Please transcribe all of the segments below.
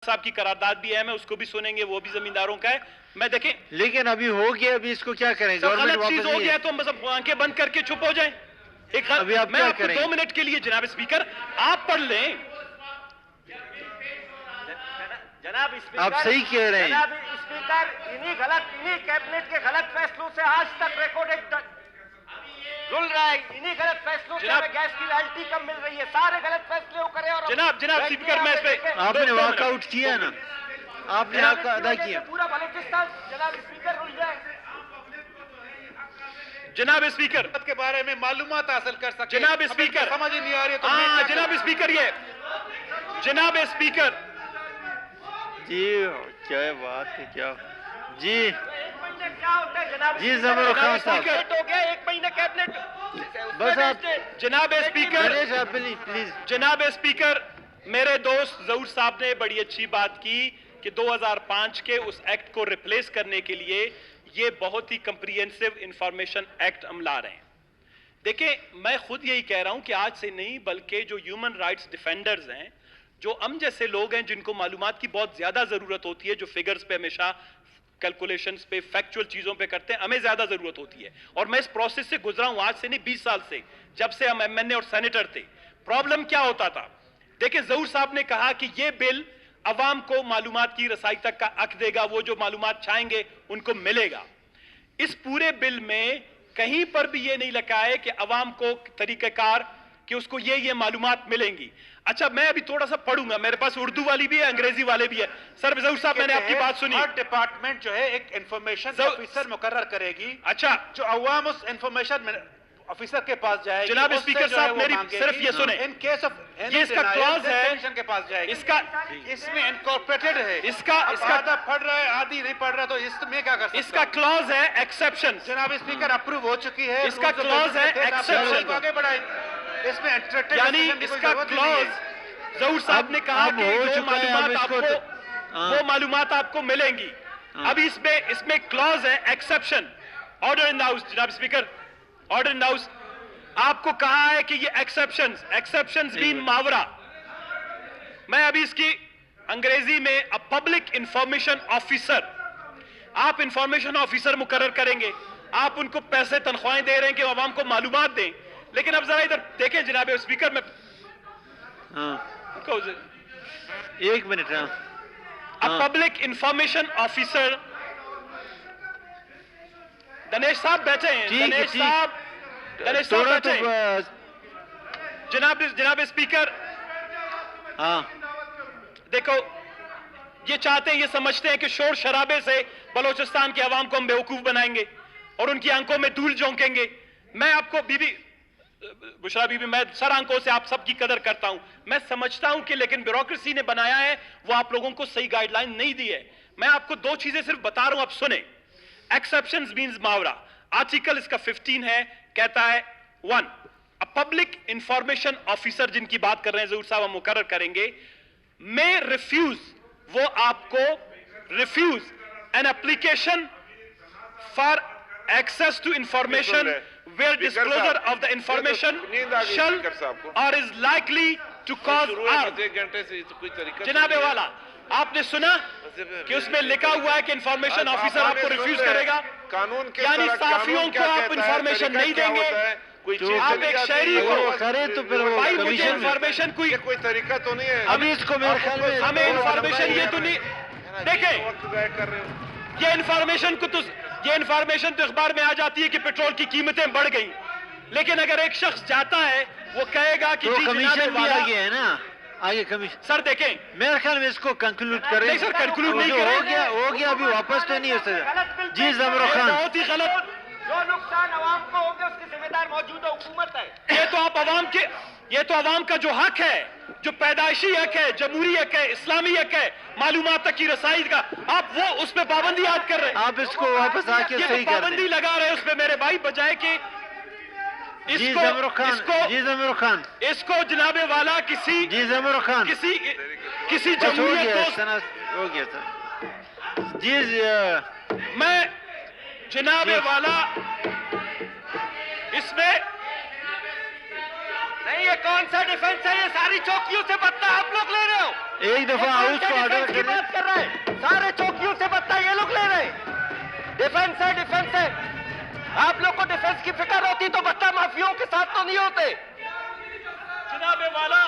साहब की करारदाद भी है, मैं उसको भी सुनेंगे, वो भी जमींदारों का है। मैं देखें, लेकिन अभी हो गया, अभी इसको क्या करें? गलत चीज हो गया तो हम बस आंखें बंद करके चुप हो जाएं। अभी आप मैं क्या आपको करेंगे? 2 मिनट के लिए जनाब स्पीकर आप पढ़ लें। जनाब स्पीकर, आप सही कह रहे हैं। जनाब स्पीकर, इन्हीं कैबिनेट के गलत फैसलों से आज तक रिकॉर्ड रुल रहा है। इन्हीं गलत फैसलों से हमें गैस की रॉयल्टी कम मिल रही है। सारे गलत फैसले वो करे और जनाब स्पीकर, मैं इस पे आपने वॉकआउट किया ना, आपने हक अदा किया। पूरा बलूचिस्तान जनाब स्पीकर रुल जाए। जनाब स्पीकर के बारे में मालूमात हासिल कर सके। जनाब स्पीकर, समझ ही नहीं आ रही है तो हाँ जनाब स्पीकर, ये जनाब स्पीकर जी क्या बात है, क्या जी क्या होता है जनाब? जी ज़मीर खान साहब, हो गया 1 महीने कैबिनेट। बस आप जनाब स्पीकर, प्लीज। जनाब स्पीकर, मेरे दोस्त जहूर साहब ने बड़ी अच्छी बात की कि 2005 के उस एक्ट को रिप्लेस करने के लिए ये बहुत ही कंप्रिहेंसिव इंफॉर्मेशन एक्ट हम ला रहे हैं। देखिए, मैं खुद यही कह रहा हूं कि आज से नहीं बल्कि जो ह्यूमन राइट्स डिफेंडर्स हैं, जो हम जैसे लोग हैं जिनको मालूमात की बहुत ज्यादा जरूरत होती है, जो फिगर्स पे हमेशा कैलकुलेशंस पे फैक्चुअल चीजों पे करते हैं, हमें ज्यादा जरूरत होती है। और मैं इस प्रोसेस से गुजरा हूं आज से नहीं 20 साल से, जब से हम एमएनए और सेनेटर थे। प्रॉब्लम क्या होता था? देखिए, जहूर साहब ने कहा कि ये बिल अवाम को मालूमात की रसाई तक का हक देगा, वो जो मालूमात चाहेंगे उनको मिलेगा। इस पूरे बिल में कहीं पर भी ये नहीं लिखा है कि अवाम को तरीक़ेकार कि उसको ये मालूमात मिलेंगी। अच्छा, मैं अभी थोड़ा सा पढ़ूंगा, मेरे पास उर्दू वाली भी है, अंग्रेजी वाले भी है। सर जहूर साहब, मैंने आपकी बात सुनी। हर डिपार्टमेंट जो है एक इंफॉर्मेशन ऑफिसर मुकर्रर करेगी। अच्छा, जो अवाम उस इंफॉर्मेशन ऑफिसर के पास जाएगी। जनाब स्पीकर साहब, मेरी सिर्फ ये सुने, इन केस ऑफ ये इसका क्लॉज है, कमीशन के पास जाएगी। इसका इसमें इनकॉर्पोरेटेड है। इसका आधा पढ़ रहा है, आधी नहीं पढ़ रहा, तो इसमें क्या कर सकते? इसका क्लॉज है एक्सेप्शन। जनाब स्पीकर, अप्रूव हो चुकी है। इसका क्लॉज है एक्सेप्शन, आगे बढ़ाए इसमें यानी इसका क्लॉज जहूर साहब ने कहा कि वो मालूमात आपको वो मालूमात आपको मिलेंगी। अभी इसमें क्लॉज है exception. Order in the house जनाब speaker, order in the house. आपको कहा है कि ये एक्सेप्शंस मीन मावरा। मैं अभी इसकी अंग्रेजी में अ पब्लिक इंफॉर्मेशन ऑफिसर, आप इंफॉर्मेशन ऑफिसर मुकर्रर करेंगे, आप उनको पैसे तनख्वाहें दे रहे हैं कि आवाम को मालूमात दें। लेकिन अब जरा इधर देखें जनाब स्पीकर, में एक minute. Public information officer Dinesh साहब बैठे हैं। दिनेश साहब बैठे हैं। जनाब स्पीकर, हाँ देखो, ये चाहते हैं, ये समझते हैं कि शोर शराबे से बलोचिस्तान के अवाम को हम बेवकूफ बनाएंगे और उनकी आंखों में धूल झोंकेंगे। मैं आपको बीबी बुशरा बीबी, मैं सर आंखों से आप सबकी कदर करता हूं, मैं समझता हूं कि लेकिन ब्यूरोक्रेसी ने बनाया है, वो आप लोगों को सही गाइडलाइन नहीं दी है। मैं आपको 2 चीजें सिर्फ बता रहा हूं, आप सुने। Exceptions means मावरा। आर्टिकल इसका 15 है, कहता है 1, अ पब्लिक इंफॉर्मेशन ऑफिसर, जिनकी बात कर रहे हैं जहूर साहब, हम मुकर्रर करेंगे, मे रिफ्यूज, वो आपको refuse an application for access to information where disclosure of the information shall or is likely to cause harm। जनाबे वाला, आपने सुना कि उसमें लिखा हुआ है कि इंफॉर्मेशन ऑफिसर आपको रिफ्यूज करेगा, कानून के यानी साफियों को आप इंफॉर्मेशन नहीं देंगे। आप एक शहरी को करे तो फिर वो भाई, मुझे कमीशन इंफॉर्मेशन कोई तरीका तो नहीं है। अभी इसको मेरे ख्याल में हमें इंफॉर्मेशन ये तो नहीं देखें, ये इंफॉर्मेशन तो अखबार में आ जाती है कि पेट्रोल की कीमतें बढ़ गई, लेकिन अगर एक शख्स जाता है वो कहेगा कि तो जी कमीशन भी आगे है ना, आगे कमीशन। सर देखें, मेरे ख्याल में इसको कंक्लूड करें। नहीं सर, कंक्लूड नहीं हो करें। गया अभी वापस तो नहीं हो सकता। जी ज़मीर खान, बहुत ही गलत। जो नुकसान अवाम को होंगे उसकी जिम्मेदार मौजूदा हुकूमत है। ये तो अवाम का जो हक है, जो पैदाइशी हक है, जमहूरी हक है, इस्लामी हक है, मालूमात तक की रसाई का, आप वो उस पर पाबंदी याद कर रहे हैं। आप इसको वापस आके ये सही तो कर पाबंदी दें। लगा रहे हैं उस पर मेरे भाई, बजाय कि जी ज़मीर खान, इसको जनाबे वाला किसी जी ज़मीर खान, किसी बस हो जमहूरियत गया को, सना, हो गया सर। जी मैं जनाबे वाला इसमें नहीं, ये कौन सा डिफेंस है? ये सारी चौकियों से बदला आप लोग ले रहे हो। एक दफा ये कौन हाउस सा को ऑर्डर डिफेंस की करें। बात कर रहे हैं? सारे चौकियों से बदला ये लोग ले रहे हैं। डिफेंस है, डिफेंस है। आप लोग को डिफेंस की फिक्र होती तो बदला माफियों के साथ तो नहीं होते। जनाबे वाला,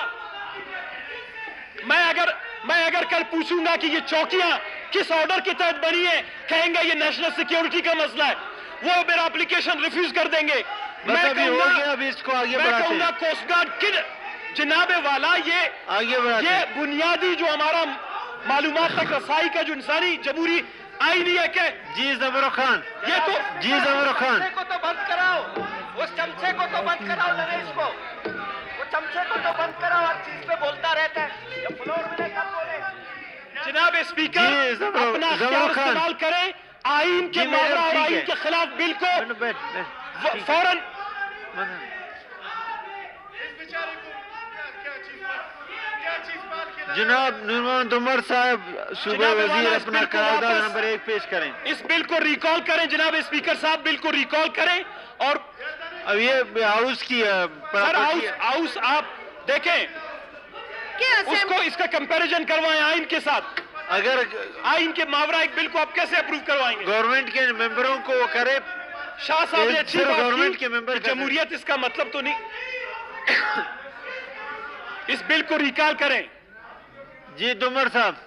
मैं अगर कल पूछूंगा कि ये चौकियां किस ऑर्डर के तहत बनी है, कहेंगे ये नेशनल सिक्योरिटी का मसला है, वो मेरा एप्लीकेशन रिफ्यूज कर देंगे। बस अभी हो गया, अभी इसको आगे मैं बढ़ाते कहूंगा हैं। कोस्ट गार्ड किन जनाबे वाला, ये आगे बढ़ाते ये हैं। बुनियादी जो हमारा मालूमात तक रसाई का जो इंसानी जमहूरी आईन ही है क्या? जी जबरो खान, ये तो जी जबरो खान, चमचे को तो बंद कराओ, उस चमचे को तो बंद कराओ, नरेश को, वो चमचे को तो बंद कराओ, हर चीज पे बोलता रहता है। जब फ्लोर मिले तब बोले। जनाब स्पीकर जी, जबरो- अपना जबरो अख्तियार खान। इस्तेमाल करें, आइन के जी, मैडम, मामला और ठीक आइन है। के खिलाफ बिल को बैठ बैठ बैठ। फौरन जनाब नुमान उमर साहब सूबे जनाब वजीर वाला, इस अपना बिल को करारदाद वापस- नंबर 1 पेश करें। इस बिल को रिकॉल करें। जनाब स्पीकर साहब, बिल को रिकॉल करें। और अब ये हाउस की सर, प्रॉपर्टी है। हाउस आप देखें, उसको इसका कंपैरिजन करवाएं आइन के साथ। अगर आइन के मावरा एक बिल को आप कैसे अप्रूव करवाएंगे? गवर्नमेंट के मेंबरों को वो करे, शाह साहब ने ये अच्छी सिर्फ बात गवर्नमेंट की के मेंबर कि कर सकते। जमहूरियत इसका मतलब तो नहीं। इस बिल को रिकॉल करें। जी दुमर साहब,